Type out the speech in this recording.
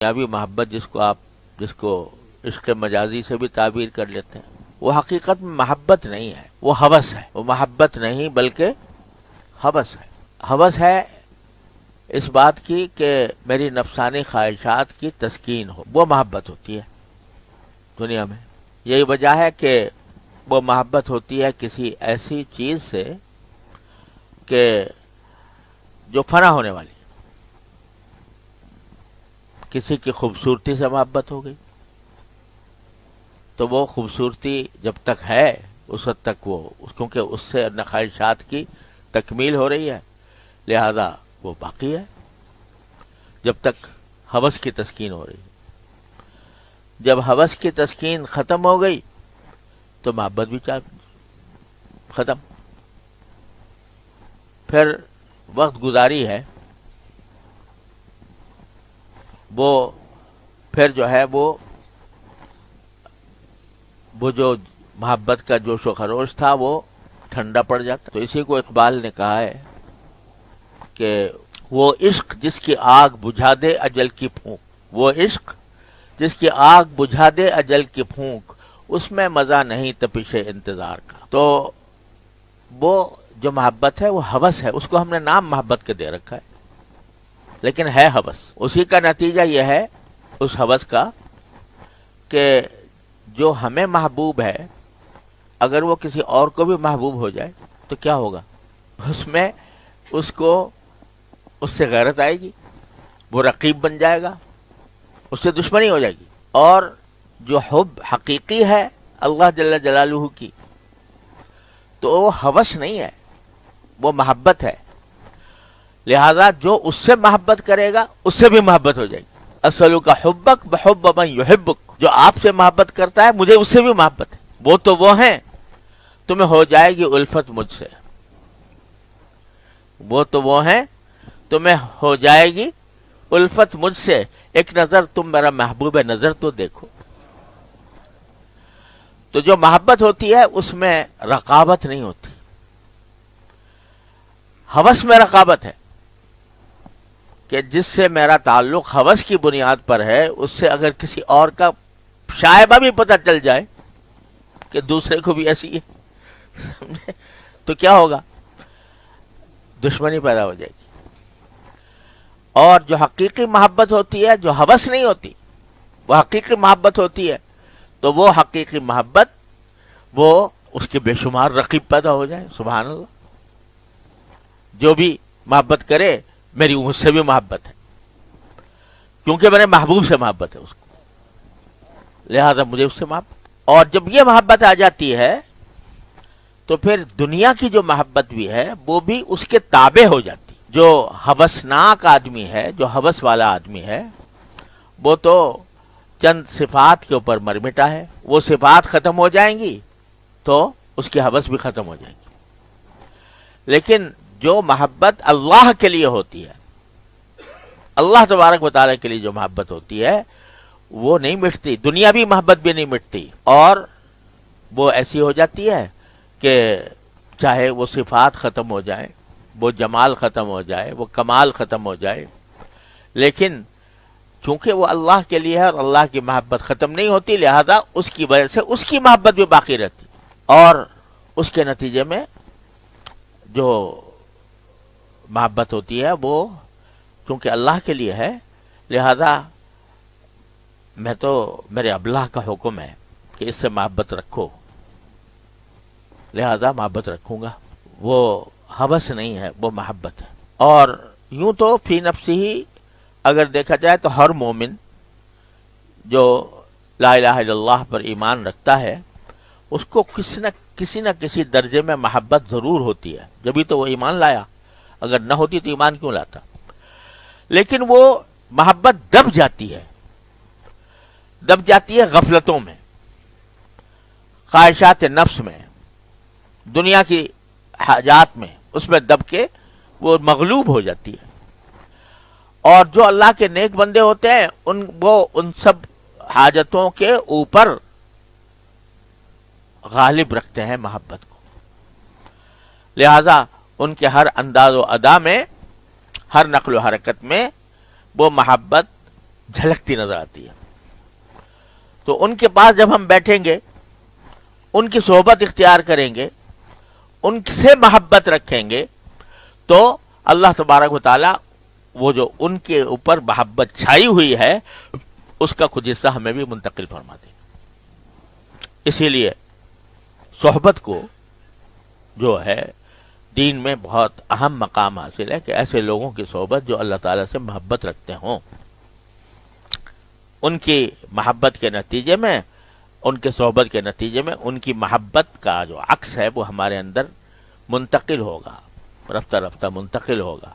دنیاوی محبت جس کو عشق مجازی سے بھی تعبیر کر لیتے ہیں، وہ حقیقت میں محبت نہیں ہے، وہ ہوس ہے۔ وہ محبت نہیں بلکہ ہوس ہے۔ ہوس ہے اس بات کی کہ میری نفسانی خواہشات کی تسکین ہو، وہ محبت ہوتی ہے دنیا میں۔ یہی وجہ ہے کہ وہ محبت ہوتی ہے کسی ایسی چیز سے کہ جو فنا ہونے والی۔ کسی کی خوبصورتی سے محبت ہو گئی تو وہ خوبصورتی جب تک ہے اس وقت تک وہ، کیونکہ اس سے خواہشات کی تکمیل ہو رہی ہے، لہذا وہ باقی ہے جب تک ہوس کی تسکین ہو رہی ہے۔ جب ہوس کی تسکین ختم ہو گئی تو محبت بھی ختم۔ پھر وقت گزاری ہے، وہ پھر جو ہے وہ جو محبت کا جوش و خروش تھا وہ ٹھنڈا پڑ جاتا۔ تو اسی کو اقبال نے کہا ہے کہ وہ عشق جس کی آگ بجھا دے اجل کی پھونک، وہ عشق جس کی آگ بجھا دے اجل کی پھونک، اس میں مزہ نہیں تپش انتظار کا۔ تو وہ جو محبت ہے وہ ہوس ہے، اس کو ہم نے نام محبت کے دے رکھا ہے، لیکن ہے ہوس۔ اسی کا نتیجہ یہ ہے اس ہوس کا کہ جو ہمیں محبوب ہے اگر وہ کسی اور کو بھی محبوب ہو جائے تو کیا ہوگا؟ اس میں اس سے غیرت آئے گی، وہ رقیب بن جائے گا، اس سے دشمنی ہو جائے گی۔ اور جو حب حقیقی ہے اللہ جل جلالہ کی تو وہ ہوس نہیں ہے، وہ محبت ہے۔ لہذا جو اس سے محبت کرے گا اس سے بھی محبت ہو جائے گی۔ اسألک حبک بحب من یحبک، جو آپ سے محبت کرتا ہے مجھے اس سے بھی محبت ہے۔ وہ تو وہ ہیں، تمہیں ہو جائے گی الفت مجھ سے۔ وہ تو وہ ہیں، تمہیں ہو جائے گی الفت مجھ سے، ایک نظر تم میرا محبوب نظر تو دیکھو۔ تو جو محبت ہوتی ہے اس میں رقابت نہیں ہوتی، ہوس میں رقابت ہے کہ جس سے میرا تعلق ہوس کی بنیاد پر ہے، اس سے اگر کسی اور کا شائبہ بھی پتہ چل جائے کہ دوسرے کو بھی ایسی ہے تو کیا ہوگا؟ دشمنی پیدا ہو جائے گی۔ اور جو حقیقی محبت ہوتی ہے، جو ہوس نہیں ہوتی، وہ حقیقی محبت ہوتی ہے، تو وہ حقیقی محبت وہ اس کے بے شمار رقیب پیدا ہو جائے۔ سبحان اللہ، جو بھی محبت کرے میری مجھ سے بھی محبت ہے، کیونکہ میرے محبوب سے محبت ہے اس کو، لہذا مجھے اس سے محبت۔ اور جب یہ محبت آ جاتی ہے تو پھر دنیا کی جو محبت بھی ہے وہ بھی اس کے تابع ہو جاتی۔ جو ہوسناک آدمی ہے، جو ہوس والا آدمی ہے، وہ تو چند صفات کے اوپر مر مٹا ہے، وہ صفات ختم ہو جائیں گی تو اس کی ہوس بھی ختم ہو جائے گی۔ لیکن جو محبت اللہ کے لیے ہوتی ہے، اللہ تبارک و تعالیٰ کے لیے جو محبت ہوتی ہے وہ نہیں مٹتی، دنیاوی محبت بھی نہیں مٹتی، اور وہ ایسی ہو جاتی ہے کہ چاہے وہ صفات ختم ہو جائیں، وہ جمال ختم ہو جائے، وہ کمال ختم ہو جائے، لیکن چونکہ وہ اللہ کے لیے ہے اور اللہ کی محبت ختم نہیں ہوتی، لہذا اس کی وجہ سے اس کی محبت بھی باقی رہتی، اور اس کے نتیجے میں جو محبت ہوتی ہے وہ چونکہ اللہ کے لیے ہے، لہذا میں تو میرے ابلاغ کا حکم ہے کہ اس سے محبت رکھو، لہذا محبت رکھوں گا۔ وہ ہوس نہیں ہے، وہ محبت ہے۔ اور یوں تو فی نفسی ہی اگر دیکھا جائے تو ہر مومن جو لا الہ الا اللہ پر ایمان رکھتا ہے اس کو کسی نہ کسی درجے میں محبت ضرور ہوتی ہے، جبھی تو وہ ایمان لایا، اگر نہ ہوتی تو ایمان کیوں لاتا؟ لیکن وہ محبت دب جاتی ہے غفلتوں میں، خواہشات نفس میں، دنیا کی حاجات میں، اس میں دب کے وہ مغلوب ہو جاتی ہے۔ اور جو اللہ کے نیک بندے ہوتے ہیں وہ ان سب حاجتوں کے اوپر غالب رکھتے ہیں محبت کو، لہذا ان کے ہر انداز و ادا میں، ہر نقل و حرکت میں وہ محبت جھلکتی نظر آتی ہے. تو ان کے پاس جب ہم بیٹھیں گے، ان کی صحبت اختیار کریں گے، ان سے محبت رکھیں گے، تو اللہ تبارک و تعالی وہ جو ان کے اوپر محبت چھائی ہوئی ہے اس کا کچھ حصہ ہمیں بھی منتقل فرما دیں گے. اسی لیے صحبت کو جو ہے دین میں بہت اہم مقام حاصل ہے کہ ایسے لوگوں کی صحبت جو اللہ تعالیٰ سے محبت رکھتے ہوں، ان کی محبت کے نتیجے میں، ان کے صحبت کے نتیجے میں ان کی محبت کا جو عکس ہے وہ ہمارے اندر منتقل ہوگا، رفتہ رفتہ منتقل ہوگا.